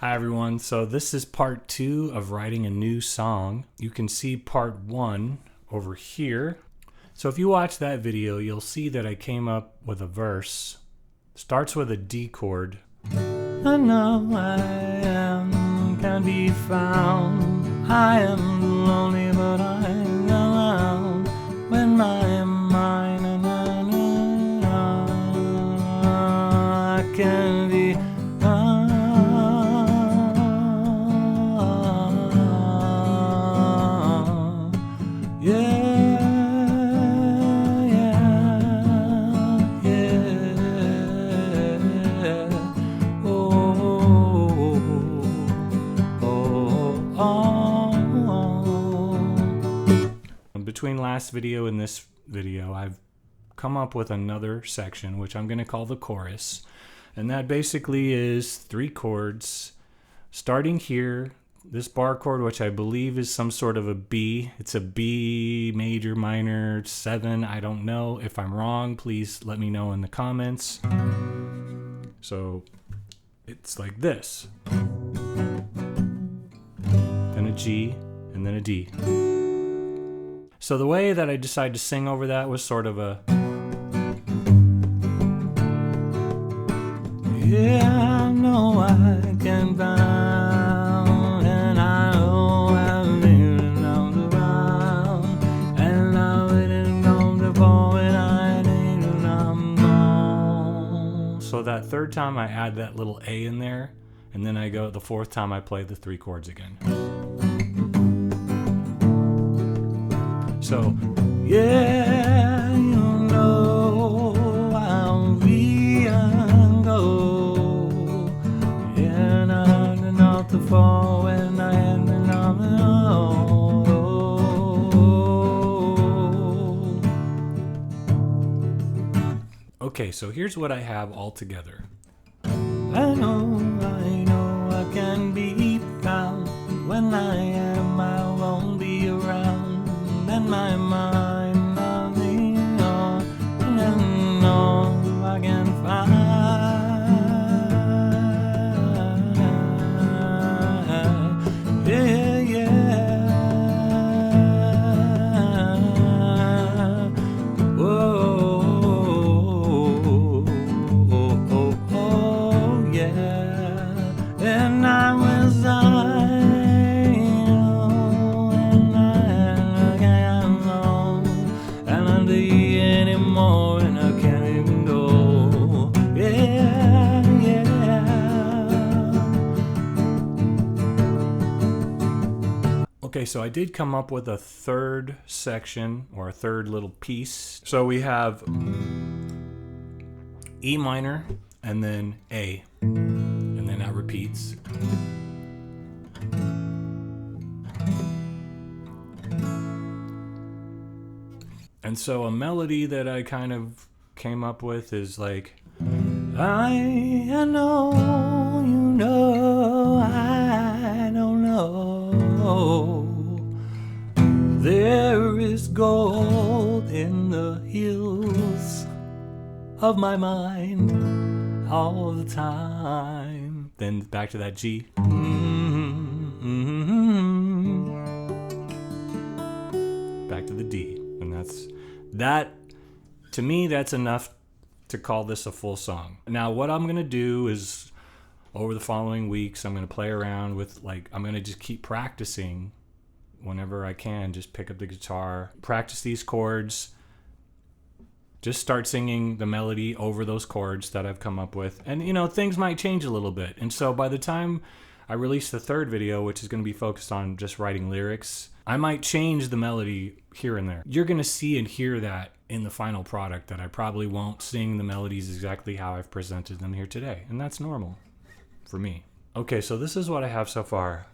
Hi everyone, so this is part 2 of writing a new song. You can see part 1 over here. So if you watch that video, you'll see that I came up with a verse. Starts with a D chord. I know can be found. I am lonely but I'm around when my mind I can be Between last video and this video, I've come up with another section which I'm going to call the chorus, and that basically is 3 chords starting here. This bar chord, which I believe is some sort of a B. It's a B major minor 7. I don't know. If I'm wrong, please let me know in the comments. So it's like this. Then a G and then a D. So the way that I decided to sing over that was sort of a yeah, I know I can bound, and I know I'm living on the ground, and I wouldn't know the ball when I didn't know. So that third time I add that little A in there, and then I go the fourth time I play the 3 chords again. So, yeah, you know I'll be and go, and I'm enough to fall when I am Okay, so here's what I have all together. I know I can be found. When I am, I won't be around. And my mind, nothing on, and all I can find. Yeah, yeah. Whoa, oh, yeah. And I was anymore, and I can't even go. Yeah, yeah. Okay, so I did come up with a third section, or a third little piece. So we have E minor, and then A, and then that repeats. And so a melody that I kind of came up with is like, I know, you know, I don't know. There is gold in the hills of my mind all the time. Then back to that G. Back to the D. And that, to me, that's enough to call this a full song. Now, what I'm going to do is, over the following weeks, I'm going to play around with, I'm going to just keep practicing whenever I can. Just pick up the guitar, practice these chords, just start singing the melody over those chords that I've come up with. And, things might change a little bit. And so by the time I release the third video, which is going to be focused on just writing lyrics, I might change the melody here and there. You're going to see and hear that in the final product, that I probably won't sing the melodies exactly how I've presented them here today. And that's normal for me. Okay, so this is what I have so far.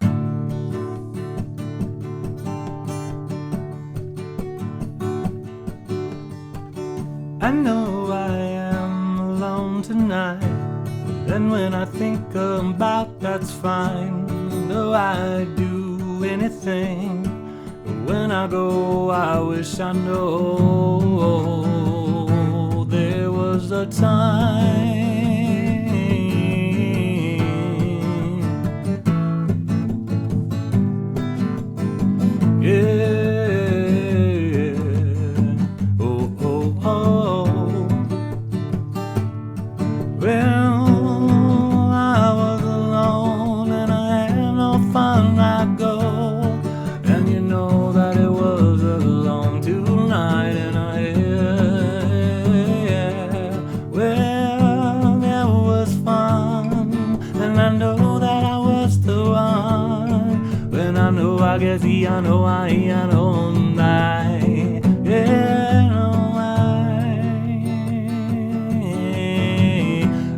I know I am alone tonight, and when I think about that's fine. No, I do anything. When I go, I wish I know there was a time Bagetiano, Iano,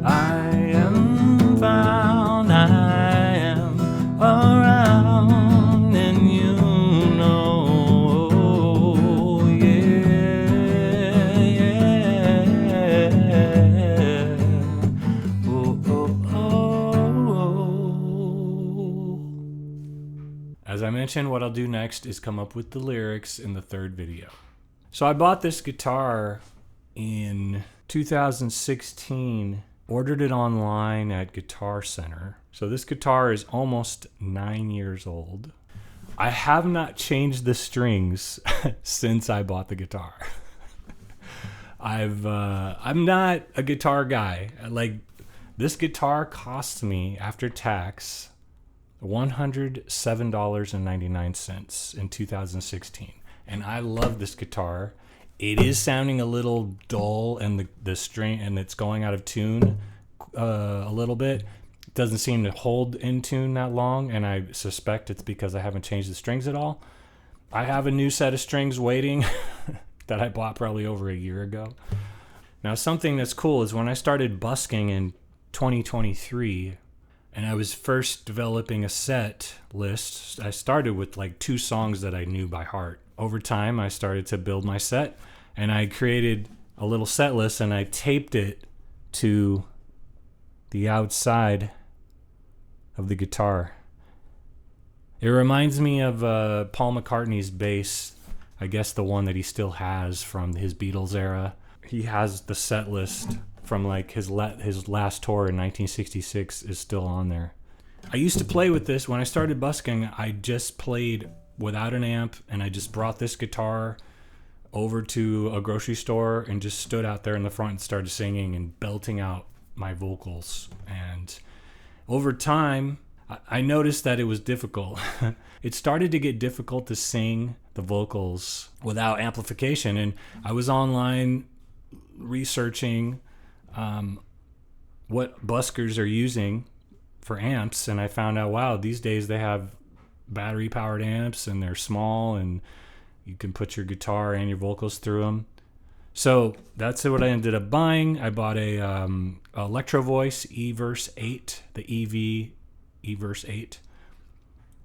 I am found, I am around, and you know, yeah. Oh, oh, oh. As I mentioned, what I'll do next is come up with the lyrics in the third video. So I bought this guitar in 2016, ordered it online at Guitar Center. So this guitar is almost 9 years old. I have not changed the strings since I bought the guitar. I'm not a guitar guy. Like, this guitar cost me after tax $107.99 in 2016. And I love this guitar. It is sounding a little dull, and the string, and it's going out of tune a little bit. It doesn't seem to hold in tune that long, and I suspect it's because I haven't changed the strings at all. I have a new set of strings waiting that I bought probably over a year ago. Now, something that's cool is when I started busking in 2023, and I was first developing a set list, I started with like 2 songs that I knew by heart. Over time, I started to build my set, and I created a little set list, and I taped it to the outside of the guitar. It reminds me of Paul McCartney's bass, I guess the one that he still has from his Beatles era. He has the set list from like his last tour in 1966 is still on there. I used to play with this. When I started busking, I just played without an amp, and I just brought this guitar over to a grocery store and just stood out there in the front and started singing and belting out my vocals. And over time, I noticed that it was difficult. It started to get difficult to sing the vocals without amplification, and I was online researching what buskers are using for amps, and I found out, wow, these days they have battery powered amps, and they're small, and you can put your guitar and your vocals through them. So that's what I ended up buying. I bought a Electro Voice eVerse 8, the EV eVerse 8.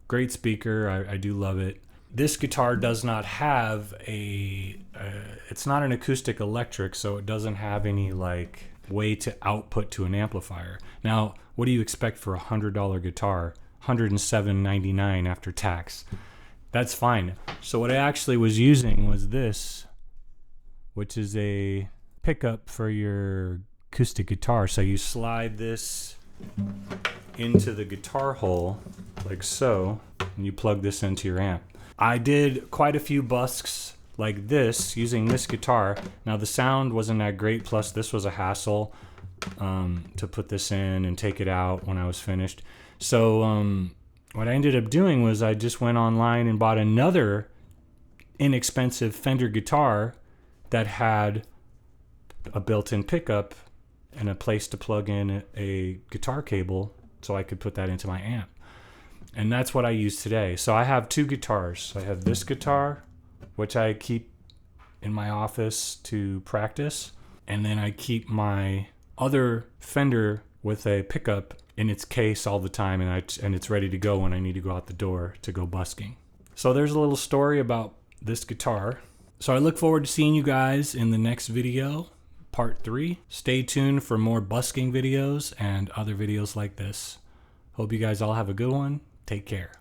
Great speaker. I do love it. This guitar does not have it's not an acoustic electric, so it doesn't have any like way to output to an amplifier. Now, what do you expect for a $100 guitar? $107.99 after tax. That's fine. So what I actually was using was this, which is a pickup for your acoustic guitar. So you slide this into the guitar hole like so, and you plug this into your amp. I did quite a few busks like this using this guitar. Now the sound wasn't that great, plus this was a hassle to put this in and take it out when I was finished. So what I ended up doing was I just went online and bought another inexpensive Fender guitar that had a built-in pickup and a place to plug in a guitar cable so I could put that into my amp. And that's what I use today. So I have 2 guitars. I have this guitar, which I keep in my office to practice, and then I keep my other Fender with a pickup in its case all the time, and it's ready to go when I need to go out the door to go busking. So there's a little story about this guitar. So I look forward to seeing you guys in the next video, part 3. Stay tuned for more busking videos and other videos like this. Hope you guys all have a good one. Take care.